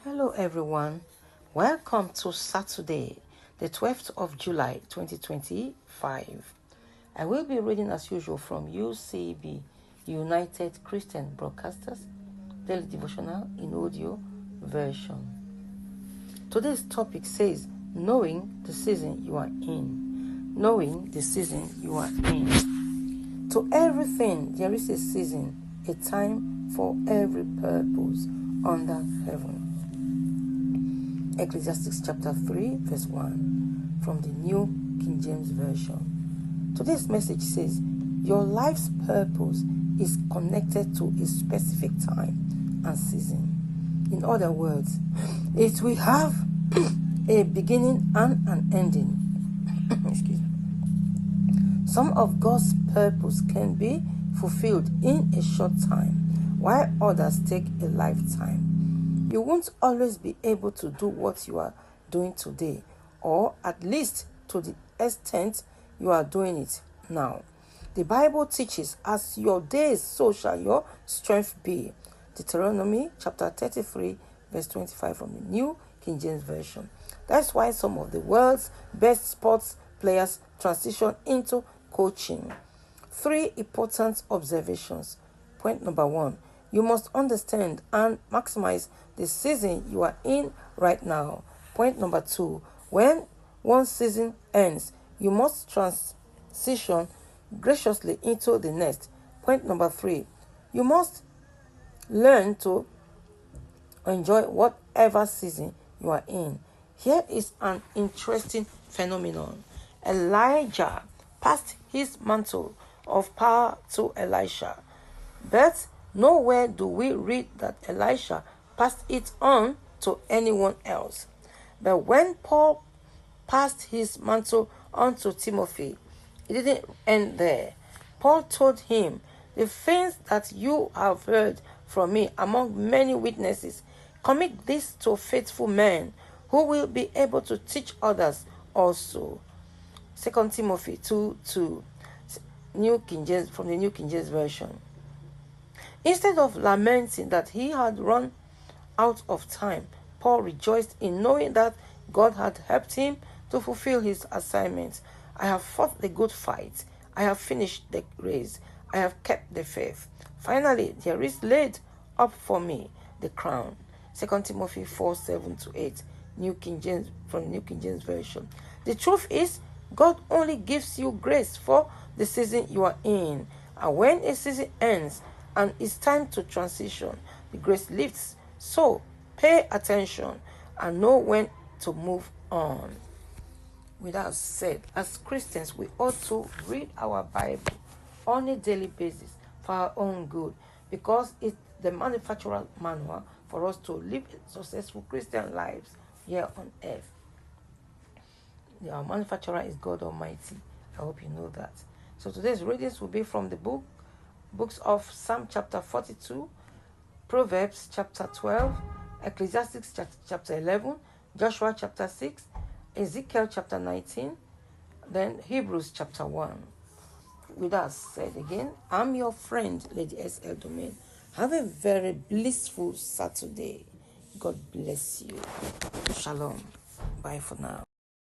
Hello everyone, welcome to Saturday, the 12th of July 2025. I will be reading as usual from UCB, United Christian Broadcasters, Daily Devotional in audio version. Today's topic says, knowing the season you are in. Knowing the season you are in. To everything there is a season, a time for every purpose under heaven. Ecclesiastes chapter 3 verse 1 from the New King James Version. Today's message says, your life's purpose is connected to a specific time and season. In other words, it will have a beginning and an ending. Excuse me. Some of God's purpose can be fulfilled in a short time, while others take a lifetime. You won't always be able to do what you are doing today, or at least to the extent you are doing it now. The Bible teaches, as your days, so shall your strength be. Deuteronomy chapter 33, verse 25 from the New King James Version. That's why some of the world's best sports players transition into coaching. 3 important observations. Point number 1. You must understand and maximize the season you are in right now. Point number 2. When one season ends, you must transition graciously into the next. Point number 3. You must learn to enjoy whatever season you are in. Here is an interesting phenomenon. Elijah passed his mantle of power to Elisha, but nowhere do we read that Elisha passed it on to anyone else. But when Paul passed his mantle on to Timothy, it didn't end there. Paul told him, the things that you have heard from me among many witnesses, commit this to faithful men who will be able to teach others also. 2 Timothy 2:2, New King James, from the New King James Version. Instead of lamenting that he had run out of time, Paul rejoiced in knowing that God had helped him to fulfill his assignment. I have fought the good fight. I have finished the race. I have kept the faith. Finally, there is laid up for me the crown. 2 Timothy 4:7-8, New King James, from the New King James Version. The truth is, God only gives you grace for the season you are in. And when a season ends and it's time to transition, the grace lifts. So pay attention and know when to move on. With that said, as Christians, we ought to read our Bible on a daily basis for our own good, because it's the manufacturer's manual for us to live successful Christian lives here on earth. Our manufacturer is God Almighty. I hope you know that. So today's readings will be from the books of Psalm chapter 42, Proverbs chapter 12, Ecclesiastes chapter 11, Joshua chapter 6, Ezekiel chapter 19, then Hebrews chapter 1. With that said again, I'm your friend, Lady S.L. Domain. Have a very blissful Saturday. God bless you. Shalom. Bye for now.